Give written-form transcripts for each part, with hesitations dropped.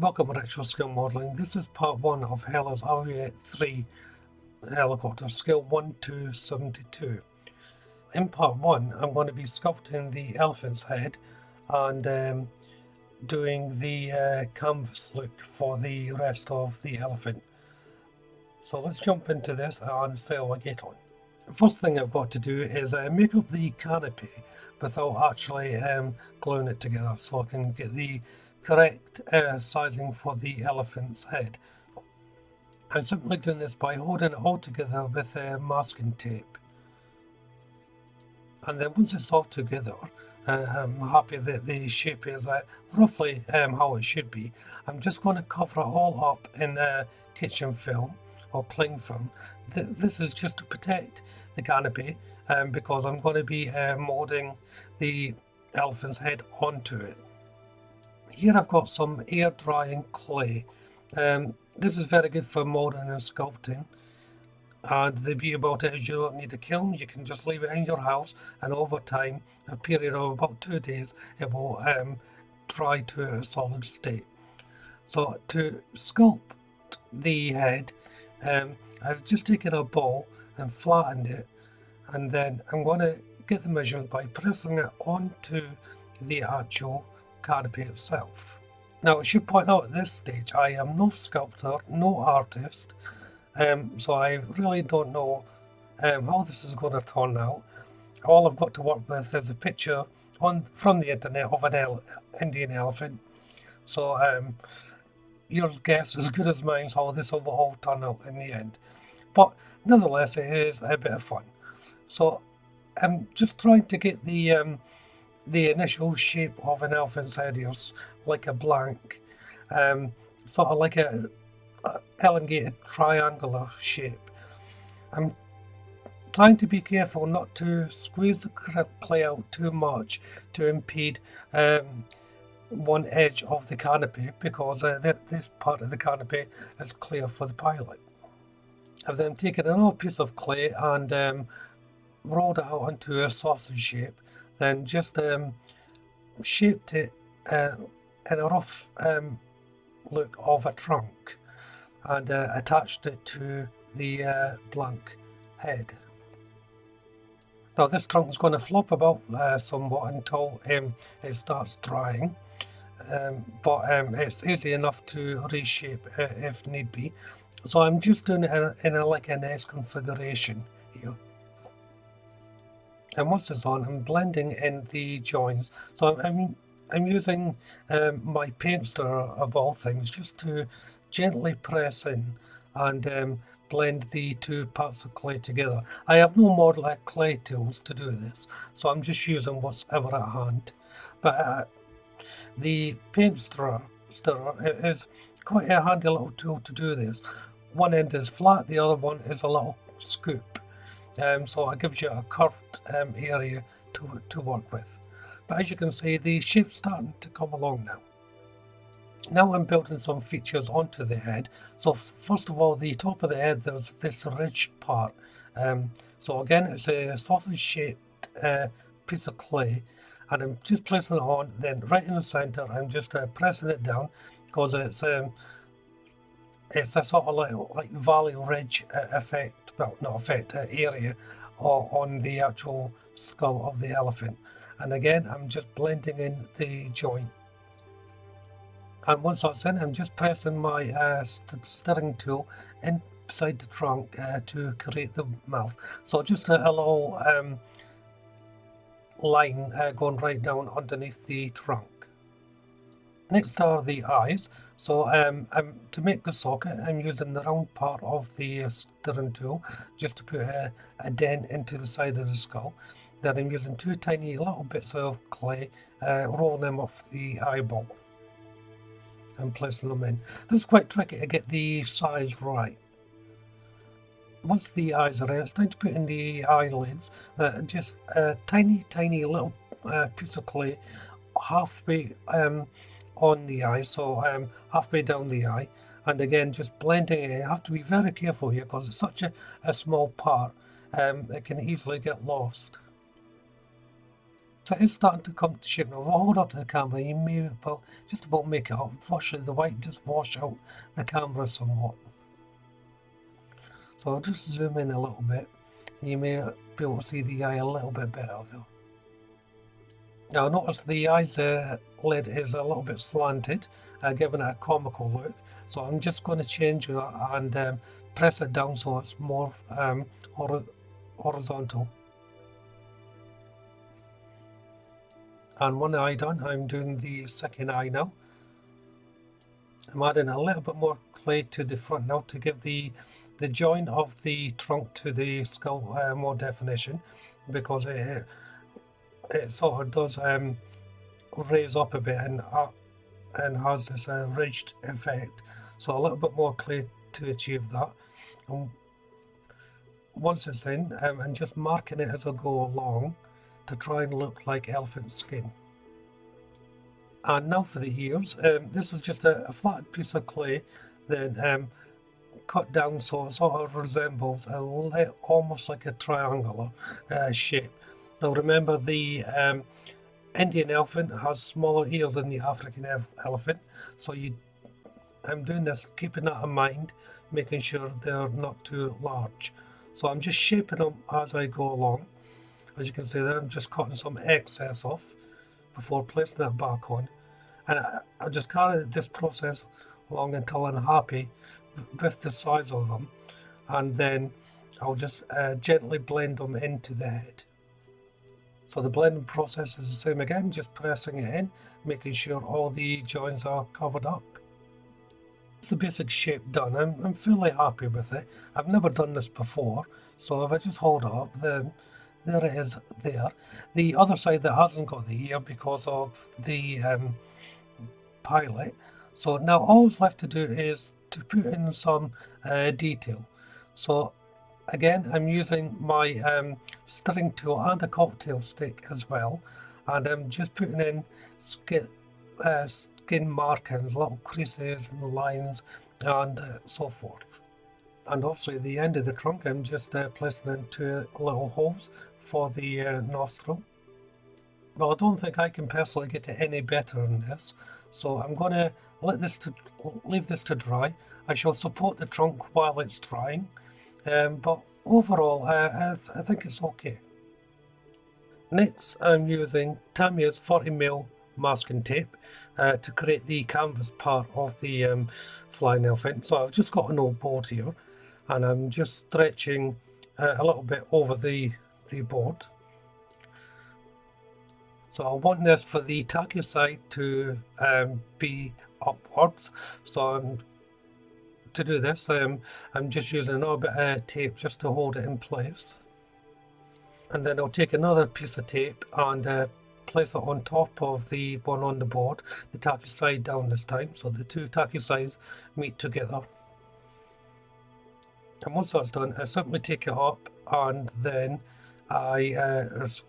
Welcome to Retro Skill Modelling. This is part 1 of Hella's Alouette 3 helicopter, skill 1 to 72. In part 1, I'm going to be sculpting the elephant's head and doing the canvas look for the rest of the elephant. So let's jump into this and see how I get on. The first thing I've got to do is make up the canopy without actually gluing it together, so I can get the correct sizing for the elephant's head. I'm simply doing this by holding it all together with masking tape. And then once it's all together, I'm happy that the shape is roughly how it should be. I'm just going to cover it all up in kitchen film or cling film. This is just to protect the canopy because I'm going to be moulding the elephant's head onto it. Here I've got some air drying clay. This is very good for moulding and sculpting. And the beauty about it is you don't need a kiln. You can just leave it in your house, and over time, a period of about 2 days, it will dry to a solid state. So to sculpt the head, I've just taken a ball and flattened it, and then I'm going to get the measurement by pressing it onto the actual canopy itself. Now I should point out at this stage I am no sculptor, no artist, so I really don't know how this is going to turn out. All I've got to work with is a picture from the internet of an Indian elephant, so your guess is as good as mine how this will all turn out in the end. But nonetheless, it is a bit of fun. So I'm just trying to get the initial shape of an elephant's head here, like a blank, sort of like a elongated triangular shape. I'm trying to be careful not to squeeze the clay out too much to impede one edge of the canopy, because this part of the canopy is clear for the pilot. I've then taken another piece of clay and rolled it out into a sausage shape, then just shaped it in a rough look of a trunk and attached it to the blank head. Now this trunk is going to flop about somewhat until it starts drying, but it's easy enough to reshape if need be. So I'm just doing it in like an S configuration here. And once it's on, I'm blending in the joins. So I'm using my paint stirrer of all things just to gently press in and blend the two parts of clay together. I have no model clay tools to do this, so I'm just using what's ever at hand. But the paint stirrer is quite a handy little tool to do this. One end is flat, the other one is a little scoop. So it gives you a curved area to work with. But as you can see, the shape's starting to come along now. Now I'm building some features onto the head. So first of all, the top of the head, there's this ridge part. So again, it's a sausage shaped piece of clay, and I'm just placing it on. Then right in the center, I'm just pressing it down because it's a sort of like valley ridge effect. Well, not effect, area on the actual skull of the elephant. And again, I'm just blending in the joint. And once that's in, I'm just pressing my stirring tool inside the trunk to create the mouth. So just a little line going right down underneath the trunk. Next are the eyes. So to make the socket, I'm using the round part of the stirring tool just to put a dent into the side of the skull. Then I'm using two tiny little bits of clay, rolling them off the eyeball and placing them in. This is quite tricky to get the size right. Once the eyes are in, it's time to put in the eyelids. Just a tiny little piece of clay halfway on the eye, so halfway down the eye, and again just blending it in. You have to be very careful here because it's such a small part, it can easily get lost. So it's starting to come to shape now. If I hold up to the camera, you may just about make it up. Unfortunately, the white just wash out the camera somewhat. So I'll just zoom in a little bit. You may be able to see the eye a little bit better though. Now notice the eye's lid is a little bit slanted, giving it a comical look. So I'm just going to change that and press it down so it's more horizontal. And one eye done, I'm doing the second eye now. I'm adding a little bit more clay to the front now to give the joint of the trunk to the skull more definition, because it sort of does raise up a bit and has this ridged effect. So a little bit more clay to achieve that. And once it's in, I'm just marking it as I go along to try and look like elephant skin. And now for the ears. This is just a flat piece of clay, then cut down so it sort of resembles almost like a triangular shape. Now remember, the Indian elephant has smaller ears than the African elephant, so I'm doing this keeping that in mind, making sure they're not too large. So I'm just shaping them as I go along. As you can see there, I'm just cutting some excess off before placing that back on. And I'll just carry this process along until I'm happy with the size of them. And then I'll just gently blend them into the head. So the blending process is the same again, just pressing it in, making sure all the joints are covered up. It's the basic shape done. I'm fairly happy with it. I've never done this before, so if I just hold it up, then there it is there. The other side that hasn't got the ear because of the pilot. So now all that's left to do is to put in some detail. So again, I'm using my stirring tool and a cocktail stick as well, and I'm just putting in skin markings, little creases and lines and so forth. And obviously the end of the trunk, I'm just placing into little holes for the nostril. Well, I don't think I can personally get it any better than this, so I'm going to leave this to dry. I shall support the trunk while it's drying, but overall I think it's okay. Next, I'm using Tamiya's 40mm masking tape to create the canvas part of the flying elephant. So I've just got an old board here, and I'm just stretching a little bit over the board. So I want this for the tacky side to be upwards. So to do this, I'm just using a little bit of tape just to hold it in place. And then I'll take another piece of tape and place it on top of the one on the board, the tacky side down this time, so the two tacky sides meet together. And once that's done, I simply take it up and then I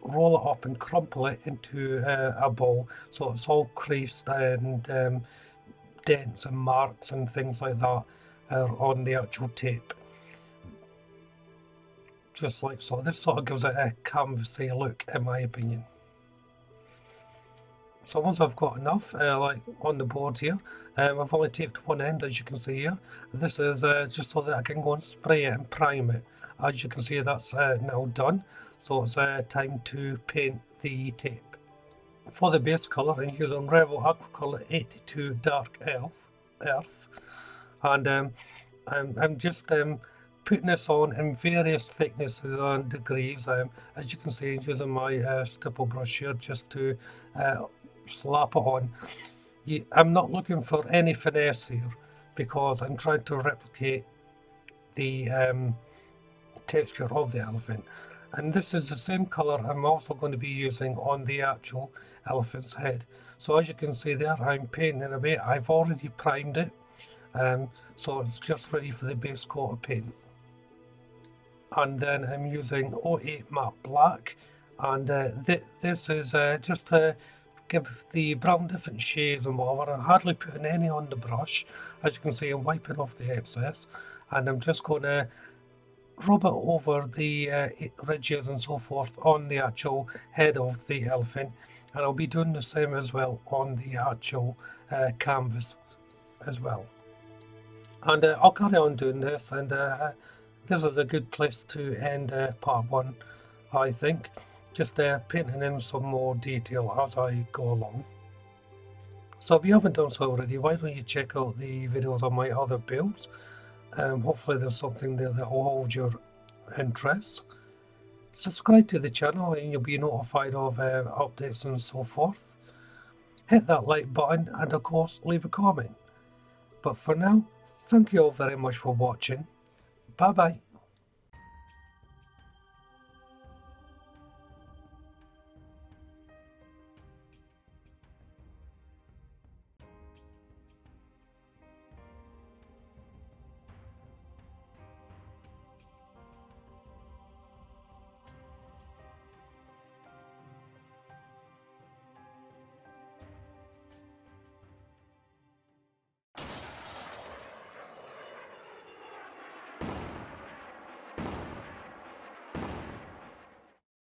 roll it up and crumple it into a ball, so it's all creased and dents and marks and things like that are on the actual tape. Just like so. This sort of gives it a canvassy look, in my opinion. So once I've got enough, like on the board here, I've only taped one end, as you can see here. This is just so that I can go and spray it and prime it. As you can see, that's now done. So it's time to paint the tape. For the base colour, I'm using Revel Aquacolor 82 Dark Earth, and I'm just putting this on in various thicknesses and degrees. As you can see, I'm using my stipple brush here just to slap it on. I'm not looking for any finesse here because I'm trying to replicate the texture of the elephant. And this is the same colour I'm also going to be using on the actual elephant's head. So as you can see there, I'm painting away. I've already primed it, so it's just ready for the base coat of paint. And then I'm using 08 matte black, and this is just to give the brown different shades and whatever. I'm hardly putting any on the brush. As you can see, I'm wiping off the excess, and I'm just going to rub it over the ridges and so forth on the actual head of the elephant, and I'll be doing the same as well on the actual canvas as well. And I'll carry on doing this, and this is a good place to end part 1, I think. Just painting in some more detail as I go along. So if you haven't done so already, why don't you check out the videos on my other builds? Hopefully there's something there that will hold your interest. Subscribe to the channel and you'll be notified of updates and so forth. Hit that like button and of course leave a comment. But for now, thank you all very much for watching. Bye bye.